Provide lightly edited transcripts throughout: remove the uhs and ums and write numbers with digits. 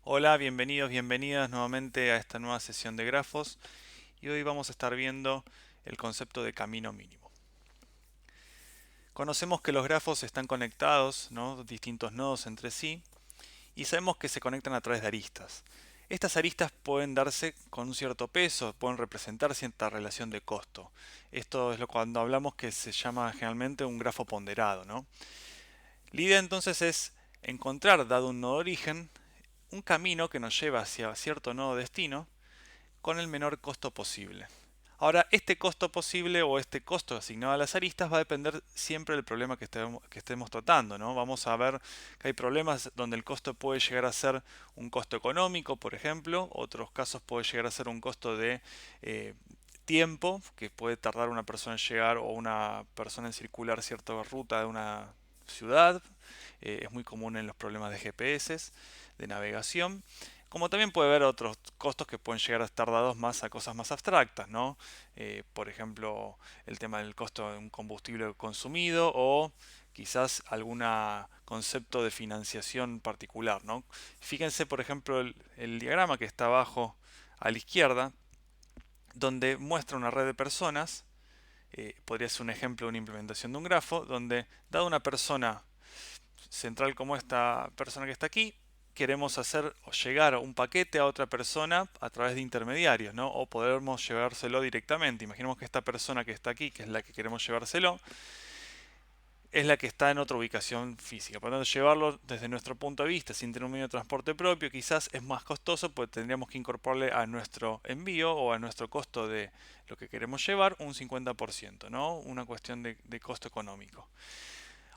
Hola, bienvenidos, bienvenidas nuevamente a esta nueva sesión de grafos y hoy vamos a estar viendo el concepto de camino mínimo. Conocemos que los grafos están conectados, ¿no? Distintos nodos entre sí y sabemos que se conectan a través de aristas. Estas aristas pueden darse con un cierto peso, pueden representar cierta relación de costo. Esto es lo cuando hablamos que se llama generalmente un grafo ponderado, ¿no? La idea entonces es encontrar, dado un nodo origen, un camino que nos lleva hacia cierto nodo destino con el menor costo posible. Ahora, este costo posible o este costo asignado a las aristas va a depender siempre del problema que estemos tratando, ¿no? Vamos a ver que hay problemas donde el costo puede llegar a ser un costo económico, por ejemplo, otros casos puede llegar a ser un costo de tiempo, que puede tardar una persona en llegar o una persona en circular cierta ruta de una ciudad. Es muy común en los problemas de GPS, de navegación. Como también puede haber otros costos que pueden llegar a estar dados más a cosas más abstractas, ¿no? Por ejemplo, el tema del costo de un combustible consumido o quizás algún concepto de financiación particular, ¿no? Fíjense, por ejemplo, el diagrama que está abajo a la izquierda, donde muestra una red de personas. Podría ser un ejemplo de una implementación de un grafo, donde dada una persona central como esta persona que está aquí, queremos hacer o llegar un paquete a otra persona a través de intermediarios, ¿no? O podemos llevárselo directamente. Imaginemos que esta persona que está aquí, que es la que queremos llevárselo, es la que está en otra ubicación física. Por lo tanto, llevarlo desde nuestro punto de vista sin tener un medio de transporte propio quizás es más costoso, pues tendríamos que incorporarle a nuestro envío o a nuestro costo de lo que queremos llevar un 50%, ¿no? Una cuestión de costo económico.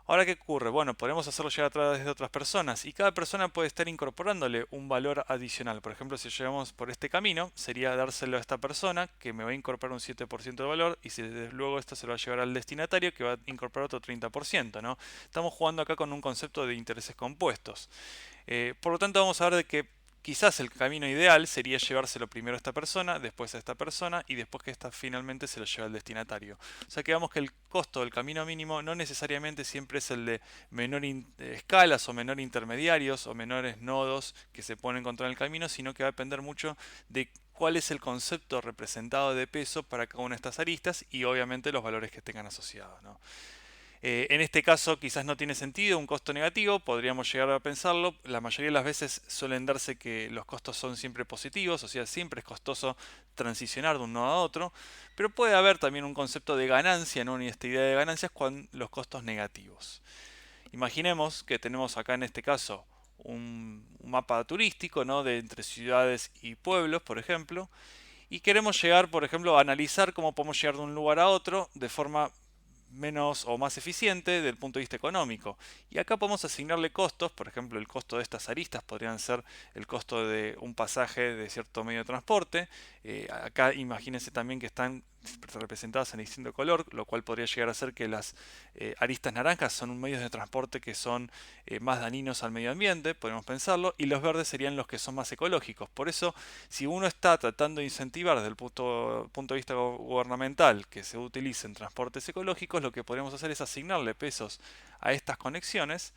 Ahora, ¿qué ocurre? Bueno, podemos hacerlo llegar a través de otras personas y cada persona puede estar incorporándole un valor adicional. Por ejemplo, si llevamos por este camino, sería dárselo a esta persona que me va a incorporar un 7% de valor y si desde luego esto se lo va a llevar al destinatario que va a incorporar otro 30%, ¿no? Estamos jugando acá con un concepto de intereses compuestos. Por lo tanto, vamos a ver de que quizás el camino ideal sería llevárselo primero a esta persona, después a esta persona y después que ésta finalmente se lo lleva al destinatario. O sea que vemos que el costo del camino mínimo no necesariamente siempre es el de menor escalas o menor intermediarios o menores nodos que se pueden encontrar en el camino, sino que va a depender mucho de cuál es el concepto representado de peso para cada una de estas aristas y obviamente los valores que tengan asociados, ¿no? En este caso quizás no tiene sentido un costo negativo, podríamos llegar a pensarlo. La mayoría de las veces suelen darse que los costos son siempre positivos, o sea, siempre es costoso transicionar de un nodo a otro, pero puede haber también un concepto de ganancia, ¿no? Y esta idea de ganancias con los costos negativos. Imaginemos que tenemos acá en este caso un mapa turístico, ¿no? De entre ciudades y pueblos, por ejemplo, y queremos llegar, por ejemplo, a analizar cómo podemos llegar de un lugar a otro de forma menos o más eficiente desde el punto de vista económico. Y acá podemos asignarle costos, por ejemplo, el costo de estas aristas podrían ser el costo de un pasaje de cierto medio de transporte. Acá imagínense también que están representadas en distinto color, lo cual podría llegar a ser que las aristas naranjas son un medio de transporte que son más dañinos al medio ambiente, podemos pensarlo, y los verdes serían los que son más ecológicos. Por eso, si uno está tratando de incentivar desde el punto de vista gubernamental que se utilicen transportes ecológicos, lo que podríamos hacer es asignarle pesos a estas conexiones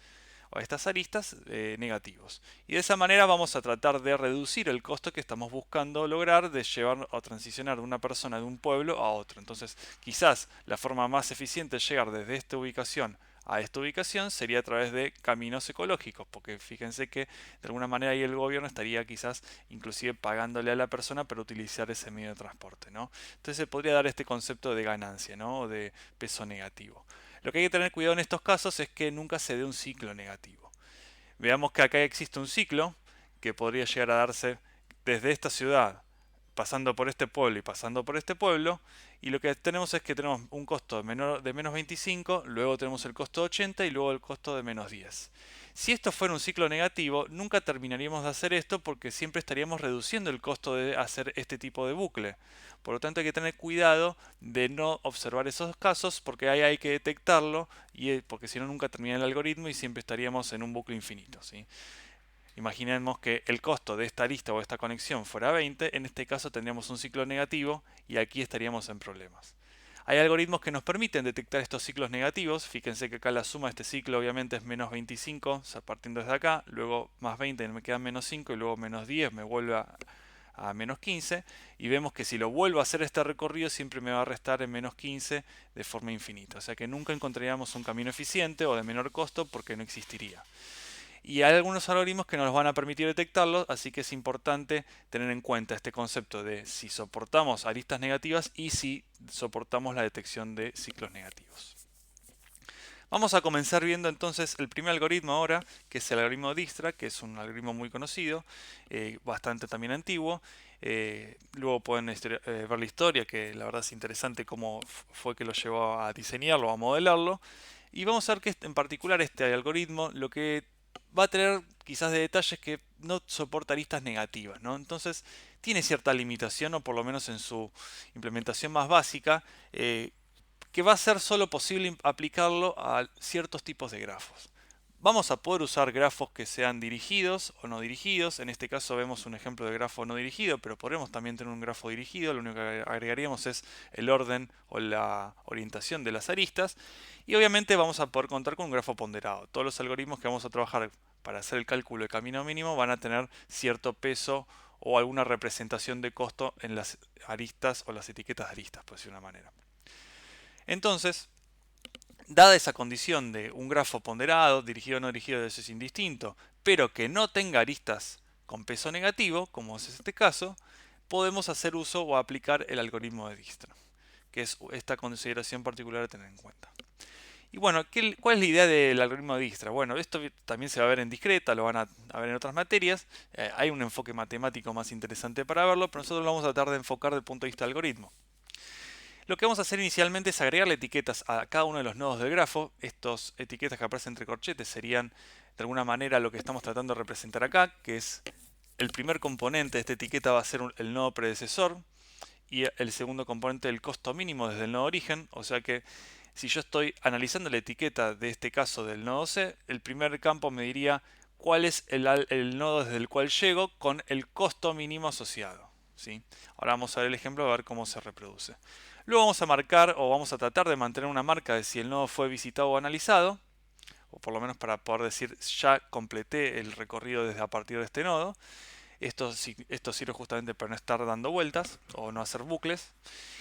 o a estas aristas negativos. Y de esa manera vamos a tratar de reducir el costo que estamos buscando lograr de llevar o transicionar de una persona de un pueblo a otro. Entonces, quizás la forma más eficiente de llegar desde esta ubicación a esta ubicación sería a través de caminos ecológicos, porque fíjense que de alguna manera ahí el gobierno estaría quizás inclusive pagándole a la persona para utilizar ese medio de transporte, ¿no? Entonces se podría dar este concepto de ganancia, ¿no? O de peso negativo. Lo que hay que tener cuidado en estos casos es que nunca se dé un ciclo negativo. Veamos que acá existe un ciclo que podría llegar a darse desde esta ciudad, pasando por este pueblo y pasando por este pueblo, y lo que tenemos es que tenemos un costo de menos 25, luego tenemos el costo de 80 y luego el costo de menos 10. Si esto fuera un ciclo negativo, nunca terminaríamos de hacer esto porque siempre estaríamos reduciendo el costo de hacer este tipo de bucle. Por lo tanto hay que tener cuidado de no observar esos casos porque ahí hay que detectarlo y porque si no nunca termina el algoritmo y siempre estaríamos en un bucle infinito, ¿sí? Imaginemos que el costo de esta lista o esta conexión fuera 20, en este caso tendríamos un ciclo negativo y aquí estaríamos en problemas. Hay algoritmos que nos permiten detectar estos ciclos negativos. Fíjense que acá la suma de este ciclo obviamente es menos 25, o sea, partiendo desde acá, luego más 20 me queda menos 5 y luego menos 10 me vuelve a menos 15, y vemos que si lo vuelvo a hacer este recorrido siempre me va a restar en menos 15 de forma infinita. O sea que nunca encontraríamos un camino eficiente o de menor costo porque no existiría. Y hay algunos algoritmos que nos van a permitir detectarlo, así que es importante tener en cuenta este concepto de si soportamos aristas negativas y si soportamos la detección de ciclos negativos. Vamos a comenzar viendo entonces el primer algoritmo ahora, que es el algoritmo Dijkstra, que es un algoritmo muy conocido, bastante también antiguo. Luego pueden ver la historia, que la verdad es interesante cómo fue que lo llevó a diseñarlo, a modelarlo. Y vamos a ver que en particular este algoritmo lo que va a tener quizás de detalles que no soporta aristas negativas, ¿no? Entonces tiene cierta limitación, o por lo menos en su implementación más básica, que va a ser solo posible aplicarlo a ciertos tipos de grafos. Vamos a poder usar grafos que sean dirigidos o no dirigidos. En este caso vemos un ejemplo de grafo no dirigido, pero podremos también tener un grafo dirigido. Lo único que agregaríamos es el orden o la orientación de las aristas. Y obviamente vamos a poder contar con un grafo ponderado. Todos los algoritmos que vamos a trabajar para hacer el cálculo de camino mínimo van a tener cierto peso o alguna representación de costo en las aristas o las etiquetas de aristas, por decir una manera. Entonces, dada esa condición de un grafo ponderado, dirigido o no dirigido, eso es indistinto, pero que no tenga aristas con peso negativo, como es este caso, podemos hacer uso o aplicar el algoritmo de Dijkstra, que es esta consideración particular a tener en cuenta. Y bueno, ¿cuál es la idea del algoritmo de Dijkstra? Bueno, esto también se va a ver en discreta, lo van a ver en otras materias. Hay un enfoque matemático más interesante para verlo, pero nosotros lo vamos a tratar de enfocar desde el punto de vista del algoritmo. Lo que vamos a hacer inicialmente es agregarle etiquetas a cada uno de los nodos del grafo. Estas etiquetas que aparecen entre corchetes serían de alguna manera lo que estamos tratando de representar acá, que es el primer componente de esta etiqueta va a ser el nodo predecesor y el segundo componente el costo mínimo desde el nodo origen. O sea que si yo estoy analizando la etiqueta de este caso del nodo C, el primer campo me diría cuál es el nodo desde el cual llego con el costo mínimo asociado, ¿sí? Ahora vamos a ver el ejemplo a ver cómo se reproduce. Luego vamos a marcar o vamos a tratar de mantener una marca de si el nodo fue visitado o analizado, o por lo menos para poder decir ya completé el recorrido desde a partir de este nodo. Esto sirve justamente para no estar dando vueltas o no hacer bucles.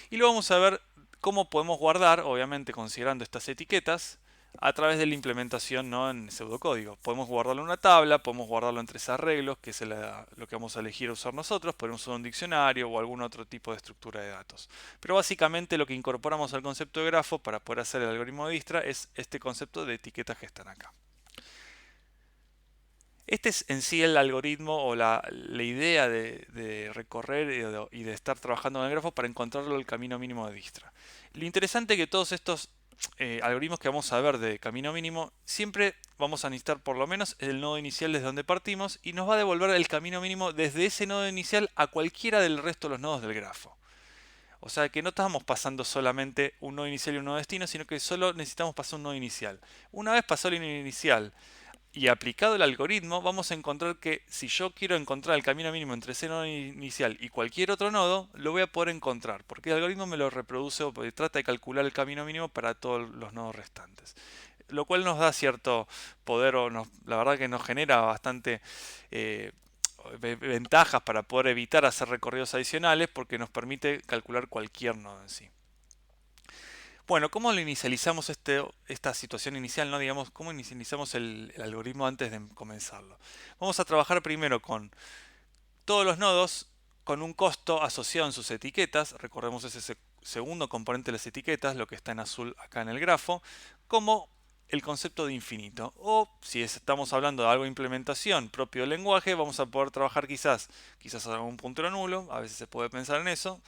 Y luego vamos a ver cómo podemos guardar, obviamente considerando estas etiquetas, a través de la implementación, ¿no?, en pseudocódigo. Podemos guardarlo en una tabla, podemos guardarlo en tres arreglos, que es lo que vamos a elegir usar nosotros. Podemos usar un diccionario o algún otro tipo de estructura de datos. Pero básicamente lo que incorporamos al concepto de grafo para poder hacer el algoritmo de Dijkstra es este concepto de etiquetas que están acá. Este es en sí el algoritmo o la idea de recorrer y de estar trabajando en el grafo para encontrarlo el camino mínimo de Dijkstra. Lo interesante es que todos estos algoritmos que vamos a ver de camino mínimo, siempre vamos a necesitar por lo menos el nodo inicial desde donde partimos y nos va a devolver el camino mínimo desde ese nodo inicial a cualquiera del resto de los nodos del grafo. O sea que no estamos pasando solamente un nodo inicial y un nodo destino, sino que solo necesitamos pasar un nodo inicial. Una vez pasado el nodo inicial y aplicado el algoritmo, vamos a encontrar que si yo quiero encontrar el camino mínimo entre ese nodo inicial y cualquier otro nodo, lo voy a poder encontrar, porque el algoritmo me lo reproduce o trata de calcular el camino mínimo para todos los nodos restantes. Lo cual nos da cierto poder, o la verdad que nos genera bastante ventajas para poder evitar hacer recorridos adicionales, porque nos permite calcular cualquier nodo en sí. Bueno, ¿cómo lo inicializamos esta situación inicial? ¿No? Digamos, ¿cómo inicializamos el algoritmo antes de comenzarlo? Vamos a trabajar primero con todos los nodos con un costo asociado en sus etiquetas. Recordemos ese segundo componente de las etiquetas, lo que está en azul acá en el grafo, como el concepto de infinito. O si estamos hablando de algo de implementación propio del lenguaje, vamos a poder trabajar quizás algún puntero nulo, a veces se puede pensar en eso.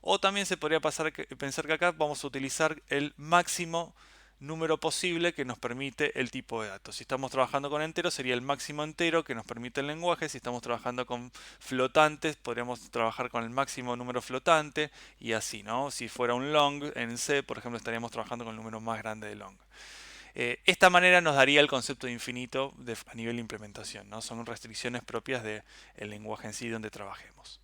O también se podría pensar que acá vamos a utilizar el máximo número posible que nos permite el tipo de datos. Si estamos trabajando con enteros sería el máximo entero que nos permite el lenguaje. Si estamos trabajando con flotantes podríamos trabajar con el máximo número flotante y así, ¿no? Si fuera un long en C, por ejemplo, estaríamos trabajando con el número más grande de long. Esta manera nos daría el concepto de infinito a nivel de implementación, ¿no? Son restricciones propias del lenguaje en sí donde trabajemos.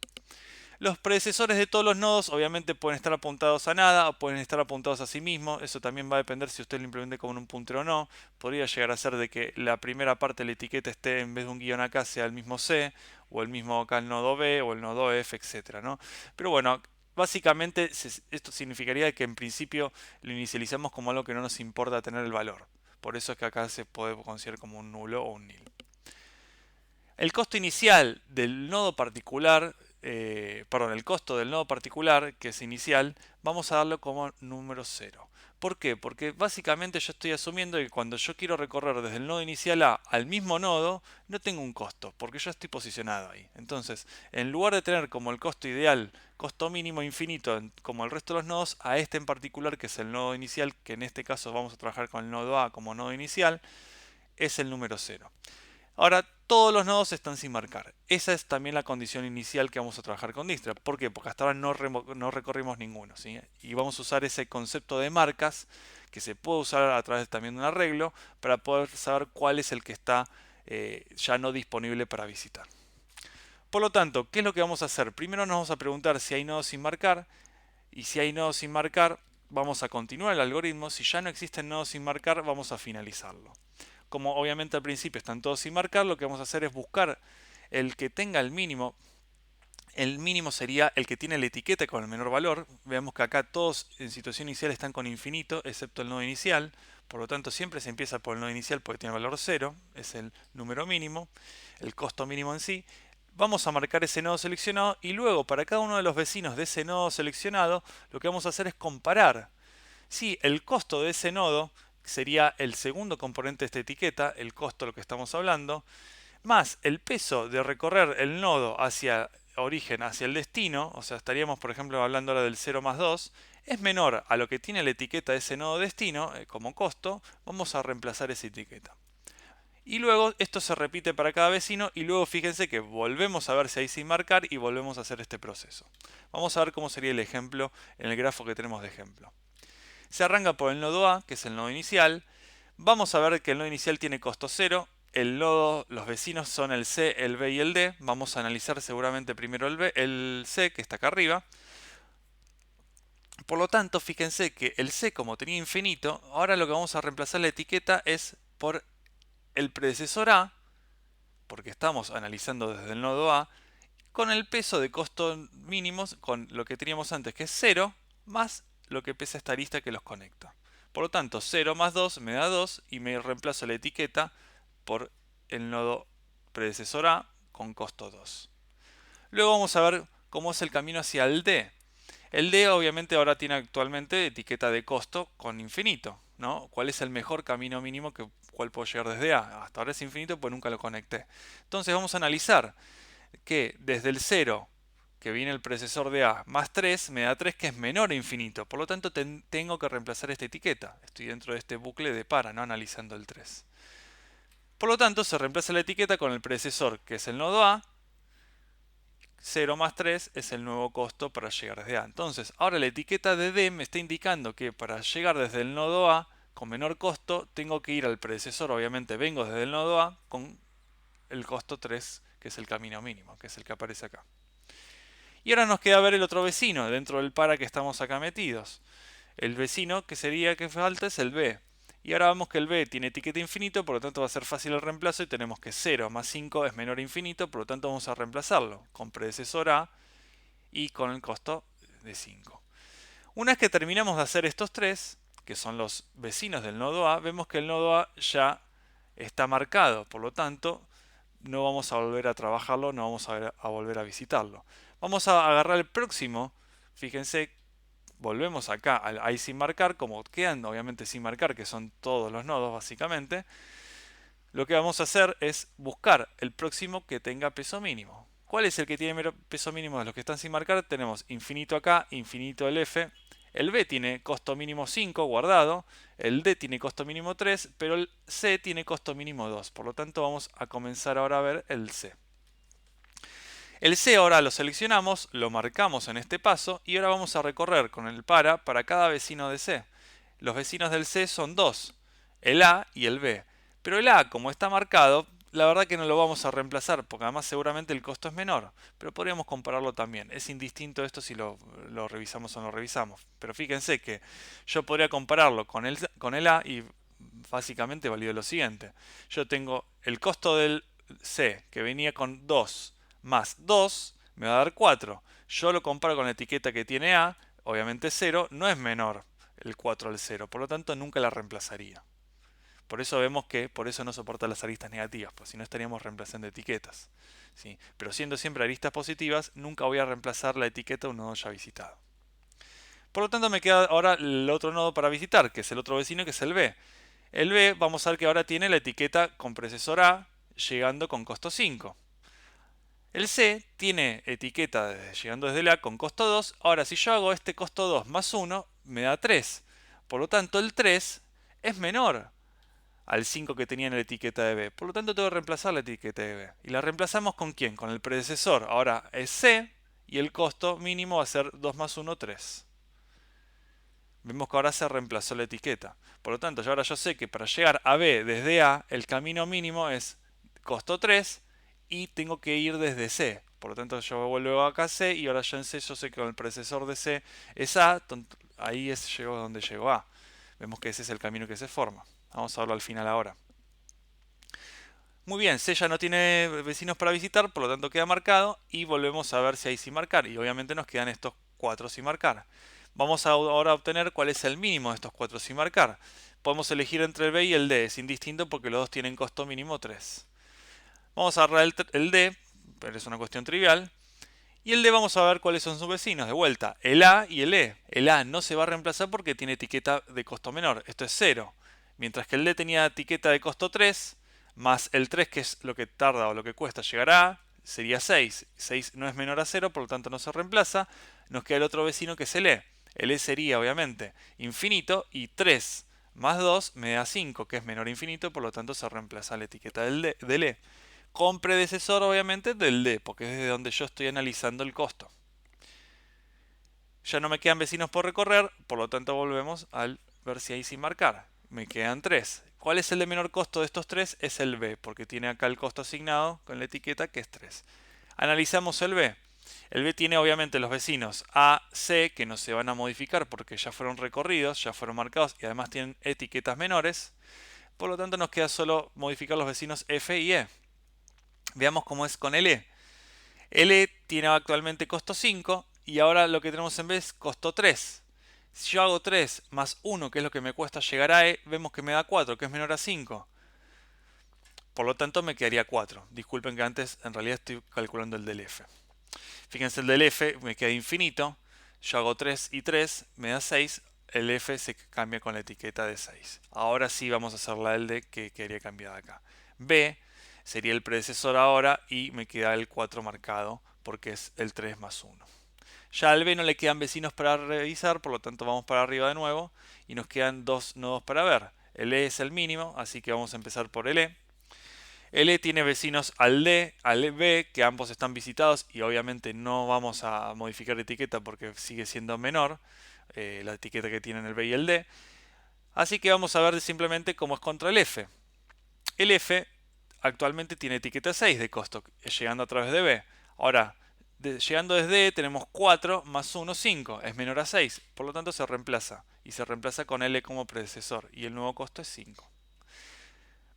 Los predecesores de todos los nodos obviamente pueden estar apuntados a nada o pueden estar apuntados a sí mismos. Eso también va a depender si usted lo implemente como un puntero o no. Podría llegar a ser de que la primera parte de la etiqueta esté en vez de un guión acá sea el mismo C o el mismo acá el nodo B o el nodo F, etcétera, ¿no? Pero bueno, básicamente esto significaría que en principio lo inicializamos como algo que no nos importa tener el valor. Por eso es que acá se puede considerar como un nulo o un nil. El costo inicial del nodo particular, el costo del nodo particular, que es inicial, vamos a darlo como número 0. ¿Por qué? Porque básicamente yo estoy asumiendo que cuando yo quiero recorrer desde el nodo inicial A al mismo nodo, no tengo un costo, porque yo estoy posicionado ahí. Entonces, en lugar de tener como el costo ideal, costo mínimo infinito, como el resto de los nodos, a este en particular, que es el nodo inicial, que en este caso vamos a trabajar con el nodo A como nodo inicial, es el número 0. Ahora, todos los nodos están sin marcar. Esa es también la condición inicial que vamos a trabajar con Dijkstra. ¿Por qué? Porque hasta ahora no recorrimos ninguno, ¿sí? Y vamos a usar ese concepto de marcas, que se puede usar a través también de un arreglo, para poder saber cuál es el que está ya no disponible para visitar. Por lo tanto, ¿qué es lo que vamos a hacer? Primero nos vamos a preguntar si hay nodos sin marcar, y si hay nodos sin marcar, vamos a continuar el algoritmo. Si ya no existen nodos sin marcar, vamos a finalizarlo. Como obviamente al principio están todos sin marcar, lo que vamos a hacer es buscar el que tenga el mínimo. El mínimo sería el que tiene la etiqueta con el menor valor. Veamos que acá todos en situación inicial están con infinito, excepto el nodo inicial. Por lo tanto, siempre se empieza por el nodo inicial porque tiene valor 0. Es el número mínimo, el costo mínimo en sí. Vamos a marcar ese nodo seleccionado y luego para cada uno de los vecinos de ese nodo seleccionado, lo que vamos a hacer es comparar si el costo de ese nodo sería el segundo componente de esta etiqueta, el costo de lo que estamos hablando, más el peso de recorrer el nodo hacia origen, hacia el destino, o sea, estaríamos por ejemplo hablando ahora del 0 más 2, es menor a lo que tiene la etiqueta de ese nodo destino como costo, vamos a reemplazar esa etiqueta. Y luego esto se repite para cada vecino y luego fíjense que volvemos a ver si hay sin marcar y volvemos a hacer este proceso. Vamos a ver cómo sería el ejemplo en el grafo que tenemos de ejemplo. Se arranca por el nodo A, que es el nodo inicial. Vamos a ver que el nodo inicial tiene costo 0. Los vecinos son el C, el B y el D. Vamos a analizar seguramente primero el C, que está acá arriba. Por lo tanto, fíjense que el C, como tenía infinito, ahora lo que vamos a reemplazar la etiqueta es por el predecesor A, porque estamos analizando desde el nodo A, con el peso de costos mínimos, con lo que teníamos antes, que es 0, más lo que pesa esta arista que los conecta. Por lo tanto, 0 más 2 me da 2 y me reemplazo la etiqueta por el nodo predecesor A con costo 2. Luego vamos a ver cómo es el camino hacia el D. El D obviamente ahora tiene actualmente etiqueta de costo con infinito, ¿no? ¿Cuál es el mejor camino mínimo que cuál puedo llegar desde A? Hasta ahora es infinito, pues nunca lo conecté. Entonces vamos a analizar que desde el 0 que viene el predecesor de A más 3 me da 3 que es menor a infinito. Por lo tanto tengo que reemplazar esta etiqueta. Estoy dentro de este bucle de para, ¿no? Analizando el 3. Por lo tanto se reemplaza la etiqueta con el predecesor que es el nodo A. 0 más 3 es el nuevo costo para llegar desde A. Entonces ahora la etiqueta de D me está indicando que para llegar desde el nodo A con menor costo tengo que ir al predecesor. Obviamente vengo desde el nodo A con el costo 3 que es el camino mínimo, que es el que aparece acá. Y ahora nos queda ver el otro vecino dentro del para que estamos acá metidos. El vecino que sería que falta es el B. Y ahora vemos que el B tiene etiqueta infinito, por lo tanto va a ser fácil el reemplazo y tenemos que 0 más 5 es menor a infinito, por lo tanto vamos a reemplazarlo con predecesor A y con el costo de 5. Una vez que terminamos de hacer estos tres, que son los vecinos del nodo A, vemos que el nodo A ya está marcado, por lo tanto no vamos a volver a trabajarlo, no vamos a volver a visitarlo. Vamos a agarrar el próximo, fíjense, volvemos acá al ahí sin marcar, como quedan obviamente sin marcar, que son todos los nodos básicamente. Lo que vamos a hacer es buscar el próximo que tenga peso mínimo. ¿Cuál es el que tiene peso mínimo de los que están sin marcar? Tenemos infinito acá, infinito el F. El B tiene costo mínimo 5 guardado, el D tiene costo mínimo 3, pero el C tiene costo mínimo 2. Por lo tanto vamos a comenzar ahora a ver el C. El C ahora lo seleccionamos, lo marcamos en este paso y ahora vamos a recorrer con el para cada vecino de C. Los vecinos del C son dos, el A y el B. Pero el A, como está marcado, la verdad que no lo vamos a reemplazar, porque además seguramente el costo es menor, pero podríamos compararlo también. Es indistinto esto si lo revisamos o no lo revisamos. Pero fíjense que yo podría compararlo con el A y básicamente valido lo siguiente. Yo tengo el costo del C, que venía con 2 más 2, me va a dar 4. Yo lo comparo con la etiqueta que tiene A, obviamente 0, no es menor el 4 al 0, por lo tanto nunca la reemplazaría. Por eso vemos que por eso no soporta las aristas negativas, pues si no estaríamos reemplazando etiquetas. ¿Sí? Pero siendo siempre aristas positivas, nunca voy a reemplazar la etiqueta de un nodo ya visitado. Por lo tanto me queda ahora el otro nodo para visitar, que es el otro vecino, que es el B. El B, vamos a ver que ahora tiene la etiqueta con predecesor A, llegando con costo 5. El C tiene etiqueta llegando desde el A con costo 2. Ahora, si yo hago este costo 2 más 1, me da 3. Por lo tanto, el 3 es menor al 5 que tenía en la etiqueta de B. Por lo tanto, tengo que reemplazar la etiqueta de B. ¿Y la reemplazamos con quién? Con el predecesor. Ahora es C y el costo mínimo va a ser 2 más 1, 3. Vemos que ahora se reemplazó la etiqueta. Por lo tanto, ahora yo sé que para llegar a B desde A, el camino mínimo es costo 3 y tengo que ir desde C. Por lo tanto, yo vuelvo acá a C y ahora ya en C yo sé que con el predecesor de C es A, ahí llegó donde llegó A. Vemos que ese es el camino que se forma. Vamos a verlo al final ahora. Muy bien, C ya no tiene vecinos para visitar, por lo tanto queda marcado y volvemos a ver si hay sin marcar. Y obviamente nos quedan estos 4 sin marcar. Vamos ahora a obtener cuál es el mínimo de estos 4 sin marcar. Podemos elegir entre el B y el D, es indistinto porque los dos tienen costo mínimo 3. Vamos a agarrar el D, pero es una cuestión trivial. Y el D vamos a ver cuáles son sus vecinos. De vuelta, el A y el E. El A no se va a reemplazar porque tiene etiqueta de costo menor. Esto es 0. Mientras que el D tenía etiqueta de costo 3, más el 3 que es lo que tarda o lo que cuesta llegar a A, sería 6. 6 no es menor a 0, por lo tanto no se reemplaza. Nos queda el otro vecino que es el E. El E sería obviamente infinito y 3 más 2 me da 5, que es menor a infinito, por lo tanto se reemplaza la etiqueta del E. Con predecesor obviamente del D, porque es desde donde yo estoy analizando el costo. Ya no me quedan vecinos por recorrer, por lo tanto volvemos al ver si hay sin marcar. Me quedan 3. ¿Cuál es el de menor costo de estos 3? Es el B, porque tiene acá el costo asignado con la etiqueta que es 3. Analizamos el B. El B tiene obviamente los vecinos A, C, que no se van a modificar porque ya fueron recorridos, ya fueron marcados y además tienen etiquetas menores. Por lo tanto nos queda solo modificar los vecinos F y E. Veamos cómo es con el E. El E tiene actualmente costo 5 y ahora lo que tenemos en vez es costo 3. Si yo hago 3 más 1, que es lo que me cuesta llegar a E, vemos que me da 4, que es menor a 5. Por lo tanto me quedaría 4. Disculpen que antes en realidad estoy calculando el del F. Fíjense, el del F me queda infinito. Yo hago 3 y 3, me da 6. El F se cambia con la etiqueta de 6. Ahora sí vamos a hacer la del D que quería cambiar acá. B sería el predecesor ahora y me queda el 4 marcado porque es el 3 más 1. Ya al B no le quedan vecinos para revisar, por lo tanto vamos para arriba de nuevo y nos quedan dos nodos para ver. El E es el mínimo, así que vamos a empezar por el E. El E tiene vecinos al D, al B, que ambos están visitados y obviamente no vamos a modificar la etiqueta porque sigue siendo menor la etiqueta que tienen el B y el D. Así que vamos a ver simplemente cómo es contra el F. El F actualmente tiene etiqueta 6 de costo, llegando a través de B. Ahora, llegando desde E tenemos 4 más 1, 5, es menor a 6, por lo tanto se reemplaza. Y se reemplaza con L como predecesor, y el nuevo costo es 5.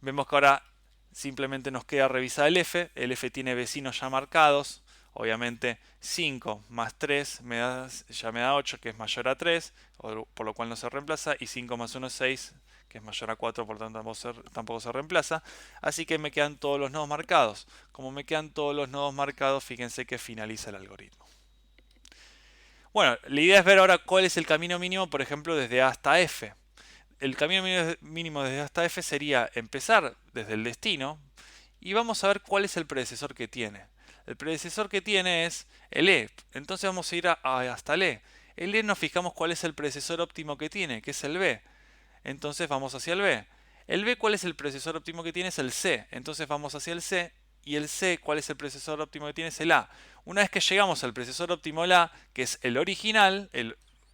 Vemos que ahora simplemente nos queda revisar el F tiene vecinos ya marcados, obviamente 5 más 3 ya me da 8, que es mayor a 3, por lo cual no se reemplaza, y 5 más 1 es 6, que es mayor a 4, por lo tanto tampoco se reemplaza. Así que me quedan todos los nodos marcados. Como me quedan todos los nodos marcados, fíjense que finaliza el algoritmo. Bueno, la idea es ver ahora cuál es el camino mínimo, por ejemplo, desde A hasta F. El camino mínimo desde A hasta F sería empezar desde el destino y vamos a ver cuál es el predecesor que tiene. El predecesor que tiene es el E. Entonces vamos a ir hasta el E. El E nos fijamos cuál es el predecesor óptimo que tiene, que es el B. Entonces vamos hacia el B. El B, ¿cuál es el predecesor óptimo que tiene? Es el C. Entonces vamos hacia el C. Y el C, ¿cuál es el predecesor óptimo que tiene? Es el A. Una vez que llegamos al predecesor óptimo del A, que es el original,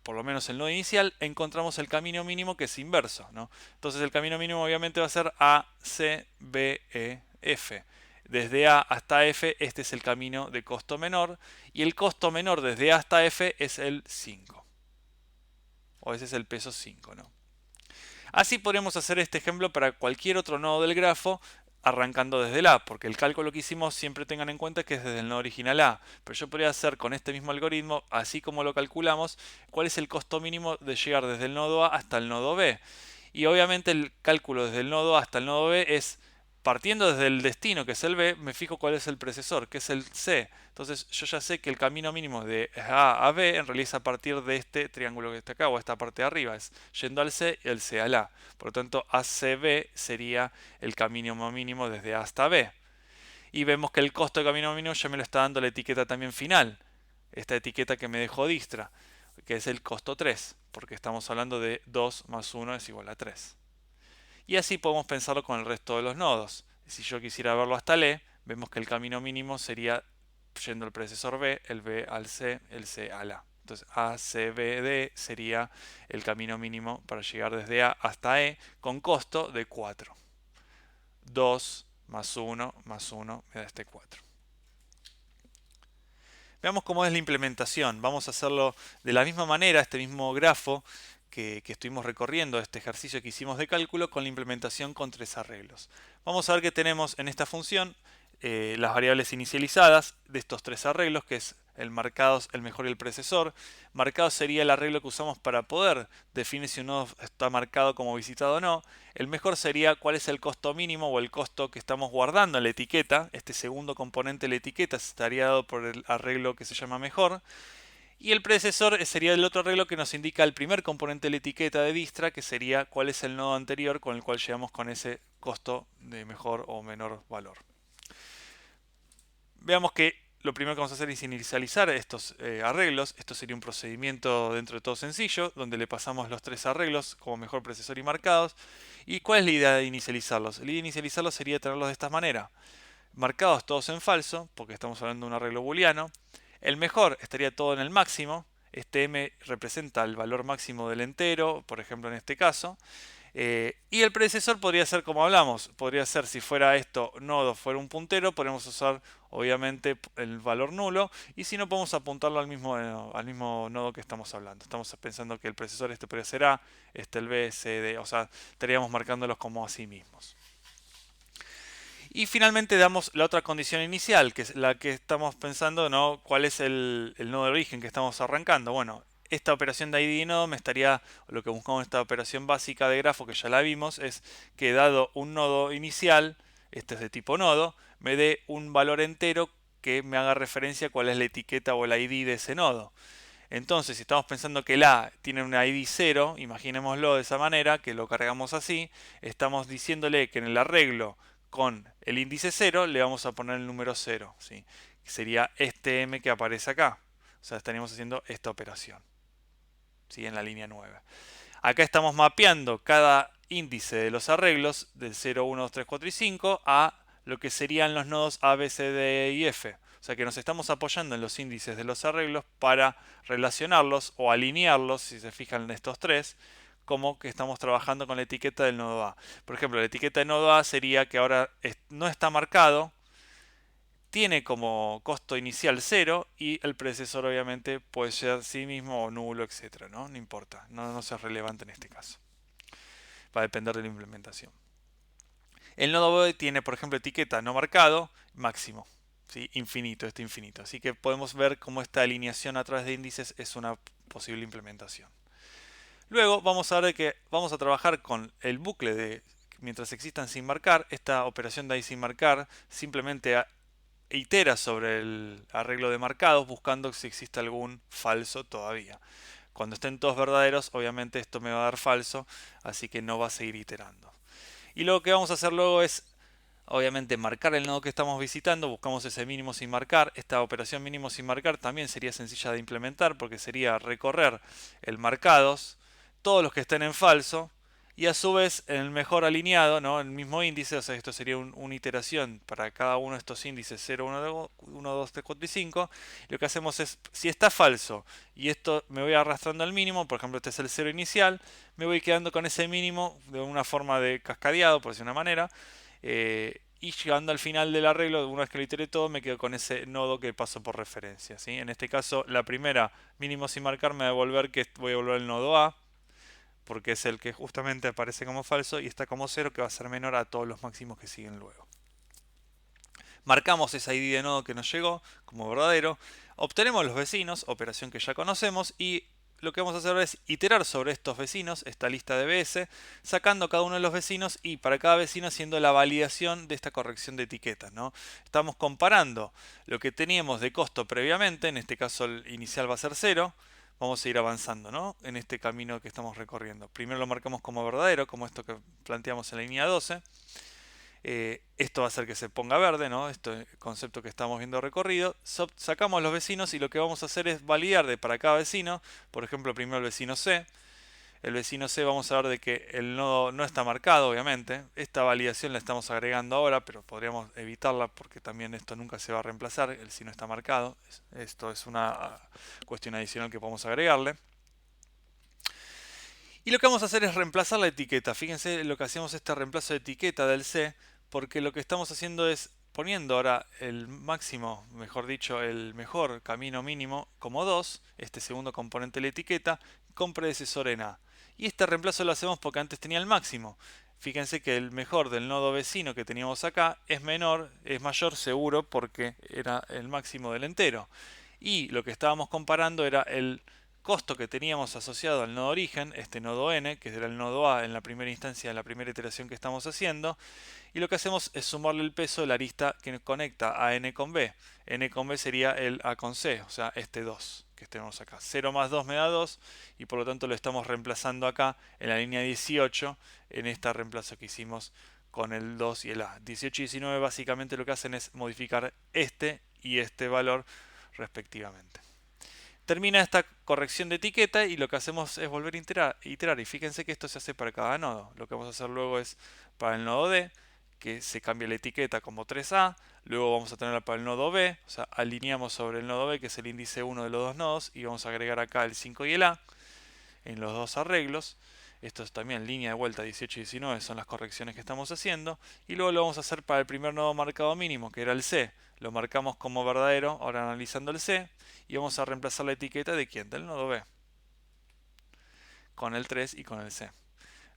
por lo menos el nodo inicial, encontramos el camino mínimo que es inverso, ¿no? Entonces el camino mínimo obviamente va a ser A, C, B, E, F. Desde A hasta F, este es el camino de costo menor, y el costo menor desde A hasta F es el 5. O ese es el peso 5, ¿no? Así podríamos hacer este ejemplo para cualquier otro nodo del grafo arrancando desde el A, porque el cálculo que hicimos siempre tengan en cuenta que es desde el nodo original A. Pero yo podría hacer con este mismo algoritmo, así como lo calculamos, cuál es el costo mínimo de llegar desde el nodo A hasta el nodo B. Y obviamente el cálculo desde el nodo A hasta el nodo B es, partiendo desde el destino, que es el B, me fijo cuál es el predecesor, que es el C. Entonces yo ya sé que el camino mínimo de A a B en realidad es a partir de este triángulo que está acá, o esta parte de arriba, es yendo al C y el C al A. Por lo tanto, ACB sería el camino mínimo desde A hasta B. Y vemos que el costo de camino mínimo ya me lo está dando la etiqueta también final, esta etiqueta que me dejó Dijkstra, que es el costo 3, porque estamos hablando de 2 más 1 es igual a 3. Y así podemos pensarlo con el resto de los nodos. Si yo quisiera verlo hasta el E, vemos que el camino mínimo sería yendo al predecesor B, el B al C, el C al A. Entonces A, C, B, D sería el camino mínimo para llegar desde A hasta E con costo de 4. 2 más 1 más 1 me da este 4. Veamos cómo es la implementación. Vamos a hacerlo de la misma manera, este mismo grafo que estuvimos recorriendo, este ejercicio que hicimos de cálculo, con la implementación con tres arreglos. Vamos a ver que tenemos en esta función las variables inicializadas de estos tres arreglos, que es el marcados, el mejor y el predecesor. Marcados sería el arreglo que usamos para poder definir si un nodo está marcado como visitado o no. El mejor sería cuál es el costo mínimo o el costo que estamos guardando en la etiqueta. Este segundo componente de la etiqueta estaría dado por el arreglo que se llama mejor. Y el predecesor sería el otro arreglo que nos indica el primer componente de la etiqueta de Dijkstra, que sería cuál es el nodo anterior con el cual llegamos con ese costo de mejor o menor valor. Veamos que lo primero que vamos a hacer es inicializar estos arreglos. Esto sería un procedimiento dentro de todo sencillo, donde le pasamos los tres arreglos como mejor, predecesor y marcados. ¿Y cuál es la idea de inicializarlos? La idea de inicializarlos sería tenerlos de esta manera. Marcados todos en falso, porque estamos hablando de un arreglo booleano. El mejor estaría todo en el máximo. Este m representa el valor máximo del entero, por ejemplo en este caso. Y el predecesor podría ser como hablamos, podría ser si fuera esto nodo fuera un puntero, podemos usar obviamente el valor nulo, y si no podemos apuntarlo al mismo nodo que estamos hablando. Estamos pensando que el predecesor este podría ser A, este el B, C, D, o sea, estaríamos marcándolos como a sí mismos. Y finalmente damos la otra condición inicial, que es la que estamos pensando, ¿no? ¿Cuál es el nodo de origen que estamos arrancando? Bueno, esta operación de ID de nodo me estaría, lo que buscamos en esta operación básica de grafo que ya la vimos, es que dado un nodo inicial, este es de tipo nodo, me dé un valor entero que me haga referencia a cuál es la etiqueta o el ID de ese nodo. Entonces, si estamos pensando que el A tiene un ID 0, imaginémoslo de esa manera, que lo cargamos así, estamos diciéndole que en el arreglo con el índice 0 le vamos a poner el número 0, ¿sí? Que sería este M que aparece acá. O sea, estaríamos haciendo esta operación, ¿sí? En la línea 9. Acá estamos mapeando cada índice de los arreglos del 0, 1, 2, 3, 4 y 5 a lo que serían los nodos A, B, C, D y F. O sea que nos estamos apoyando en los índices de los arreglos para relacionarlos o alinearlos, si se fijan en estos tres, como que estamos trabajando con la etiqueta del nodo A. Por ejemplo, la etiqueta del nodo A sería que ahora no está marcado, tiene como costo inicial 0 y el predecesor obviamente puede ser sí mismo o nulo, etcétera, ¿no? No importa, no es relevante en este caso. Va a depender de la implementación. El nodo B tiene, por ejemplo, etiqueta no marcado, máximo, ¿sí? Infinito, infinito. Así que podemos ver cómo esta alineación a través de índices es una posible implementación. Luego vamos a ver que vamos a trabajar con el bucle de mientras existan sin marcar. Esta operación de ahí sin marcar simplemente itera sobre el arreglo de marcados buscando si existe algún falso todavía. Cuando estén todos verdaderos, obviamente esto me va a dar falso, así que no va a seguir iterando. Y lo que vamos a hacer luego es, obviamente, marcar el nodo que estamos visitando. Buscamos ese mínimo sin marcar. Esta operación mínimo sin marcar también sería sencilla de implementar porque sería recorrer el marcados, todos los que estén en falso, y a su vez en el mejor alineado, ¿no? El mismo índice, o sea, esto sería una iteración para cada uno de estos índices 0, 1, 2, 3, 4 y 5. Lo que hacemos es, si está falso y esto me voy arrastrando al mínimo, por ejemplo este es el 0 inicial, me voy quedando con ese mínimo de una forma de cascadeado, por decir una manera, y llegando al final del arreglo, una vez que lo iteré todo, me quedo con ese nodo que paso por referencia, ¿sí? En este caso, la primera, mínimo sin marcar, me va a devolver que voy a volver al nodo A, porque es el que justamente aparece como falso, y está como 0, que va a ser menor a todos los máximos que siguen luego. Marcamos ese ID de nodo que nos llegó como verdadero, obtenemos los vecinos, operación que ya conocemos, y lo que vamos a hacer es iterar sobre estos vecinos, esta lista de BS, sacando cada uno de los vecinos y para cada vecino haciendo la validación de esta corrección de etiquetas, ¿no? Estamos comparando lo que teníamos de costo previamente, en este caso el inicial va a ser 0, vamos a ir avanzando, ¿no? En este camino que estamos recorriendo. Primero lo marcamos como verdadero, como esto que planteamos en la línea 12. Esto va a hacer que se ponga verde, ¿no? Este concepto que estamos viendo recorrido. Sacamos los vecinos y lo que vamos a hacer es validar de para cada vecino. Por ejemplo, primero el vecino C. El vecino C vamos a ver de que el nodo no está marcado, obviamente. Esta validación la estamos agregando ahora, pero podríamos evitarla porque también esto nunca se va a reemplazar, el si no está marcado. Esto es una cuestión adicional que podemos agregarle. Y lo que vamos a hacer es reemplazar la etiqueta. Fíjense lo que hacemos este reemplazo de etiqueta del C, porque lo que estamos haciendo es poniendo ahora el máximo, mejor dicho, el mejor camino mínimo como 2, este segundo componente de la etiqueta, con predecesor en A. Y este reemplazo lo hacemos porque antes tenía el máximo. Fíjense que el mejor del nodo vecino que teníamos acá es menor, es mayor seguro porque era el máximo del entero. Y lo que estábamos comparando era el costo que teníamos asociado al nodo origen, este nodo n, que era el nodo A en la primera instancia, en la primera iteración que estamos haciendo, y lo que hacemos es sumarle el peso de la arista que conecta a n con b. N con b sería el A con c, o sea, este 2 que tenemos acá. 0 más 2 me da 2, y por lo tanto lo estamos reemplazando acá en la línea 18, en este reemplazo que hicimos con el 2 y el A. 18 y 19 básicamente lo que hacen es modificar este y este valor respectivamente. Termina esta corrección de etiqueta y lo que hacemos es volver a iterar. Y fíjense que esto se hace para cada nodo. Lo que vamos a hacer luego es para el nodo D, que se cambia la etiqueta como 3A. Luego vamos a tenerla para el nodo B, o sea, alineamos sobre el nodo B, que es el índice 1 de los dos nodos, y vamos a agregar acá el 5 y el A en los dos arreglos. Esto es también línea de vuelta 18 y 19, son las correcciones que estamos haciendo. Y luego lo vamos a hacer para el primer nodo marcado mínimo, que era el C. Lo marcamos como verdadero, ahora analizando el C. Y vamos a reemplazar la etiqueta de quién, del nodo B, con el 3 y con el C.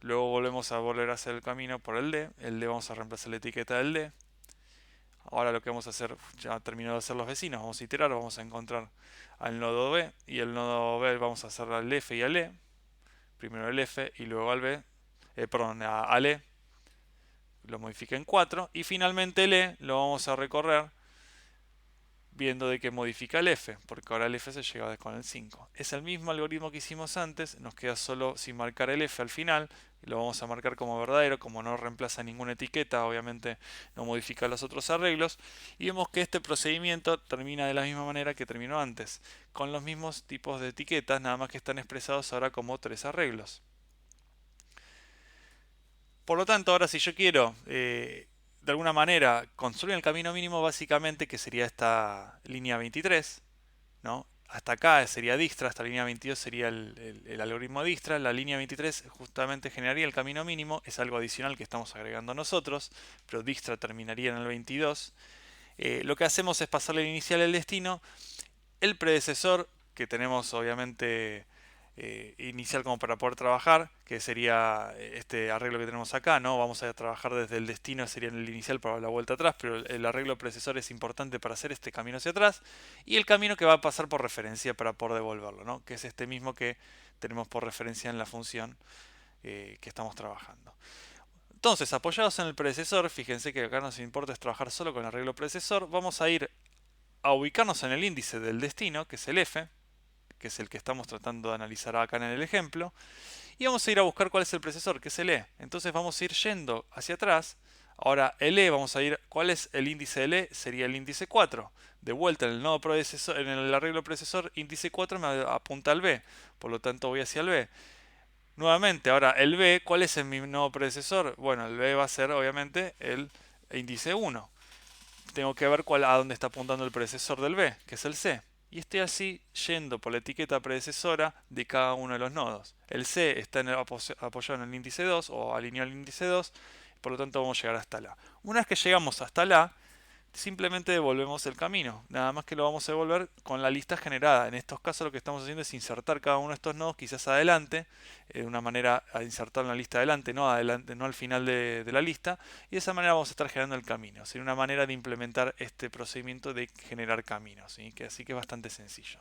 Luego volvemos a volver a hacer el camino por el D. El D vamos a reemplazar la etiqueta del D. Ahora lo que vamos a hacer, ya terminado de hacer los vecinos, vamos a iterar, vamos a encontrar al nodo B. Y el nodo B vamos a hacer al F y al E. Primero el F y luego al B, perdón, al E, lo modifica en 4 y finalmente el E lo vamos a recorrer viendo de que modifica el F, porque ahora el F se llega con el 5. Es el mismo algoritmo que hicimos antes, nos queda solo sin marcar el F al final, y lo vamos a marcar como verdadero, como no reemplaza ninguna etiqueta, obviamente no modifica los otros arreglos, y vemos que este procedimiento termina de la misma manera que terminó antes, con los mismos tipos de etiquetas, nada más que están expresados ahora como 3 arreglos. Por lo tanto, ahora si yo quiero de alguna manera construir el camino mínimo, básicamente que sería esta línea 23, ¿no? Hasta acá sería Dijkstra, hasta la línea 22 sería el algoritmo Dijkstra. La línea 23 justamente generaría el camino mínimo, es algo adicional que estamos agregando nosotros, pero Dijkstra terminaría en el 22. Lo que hacemos es pasarle el inicial al destino, el predecesor, que tenemos obviamente inicial como para poder trabajar, que sería este arreglo que tenemos acá, ¿no? Vamos a trabajar desde el destino, sería el inicial para la vuelta atrás, pero el arreglo predecesor es importante para hacer este camino hacia atrás, y el camino que va a pasar por referencia para poder devolverlo, ¿no? Que es este mismo que tenemos por referencia en la función que estamos trabajando. Entonces, apoyados en el predecesor, fíjense que acá nos importa es trabajar solo con el arreglo predecesor, vamos a ir a ubicarnos en el índice del destino, que es el F, que es el que estamos tratando de analizar acá en el ejemplo, y vamos a ir a buscar cuál es el predecesor, que es el E. Entonces vamos a ir yendo hacia atrás. Ahora el E, vamos a ir, ¿cuál es el índice del E? Sería el índice 4. De vuelta en el nodo predecesor, en el arreglo predecesor, índice 4 me apunta al B, por lo tanto voy hacia el B. Nuevamente, ahora el B, ¿cuál es mi nodo predecesor? Bueno, el B va a ser obviamente el índice 1. Tengo que ver a dónde está apuntando el predecesor del B, que es el C. Y estoy así yendo por la etiqueta predecesora de cada uno de los nodos. El C está apoyado en el índice 2 o alineado al índice 2, por lo tanto vamos a llegar hasta la. Una vez que llegamos hasta la, simplemente devolvemos el camino, nada más que lo vamos a devolver con la lista generada. En estos casos lo que estamos haciendo es insertar cada uno de estos nodos quizás adelante, de una manera a insertar en la lista adelante, no al final de la lista, y de esa manera vamos a estar generando el camino. Sería una manera de implementar este procedimiento de generar caminos, ¿sí? Así que es bastante sencillo.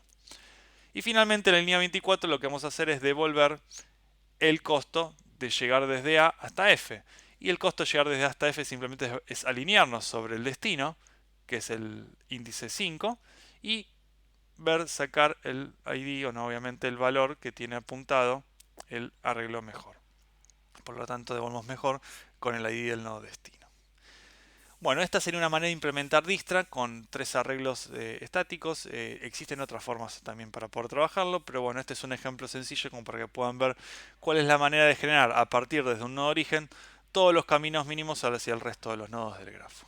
Y finalmente en la línea 24 lo que vamos a hacer es devolver el costo de llegar desde A hasta F. Y el costo de llegar desde A hasta F simplemente es alinearnos sobre el destino, que es el índice 5, y sacar el ID, o no, obviamente el valor que tiene apuntado el arreglo mejor. Por lo tanto, devolvemos mejor con el ID del nodo destino. Bueno, esta sería una manera de implementar Dijkstra con 3 arreglos estáticos. Existen otras formas también para poder trabajarlo, pero bueno, este es un ejemplo sencillo como para que puedan ver cuál es la manera de generar a partir desde un nodo origen todos los caminos mínimos hacia el resto de los nodos del grafo.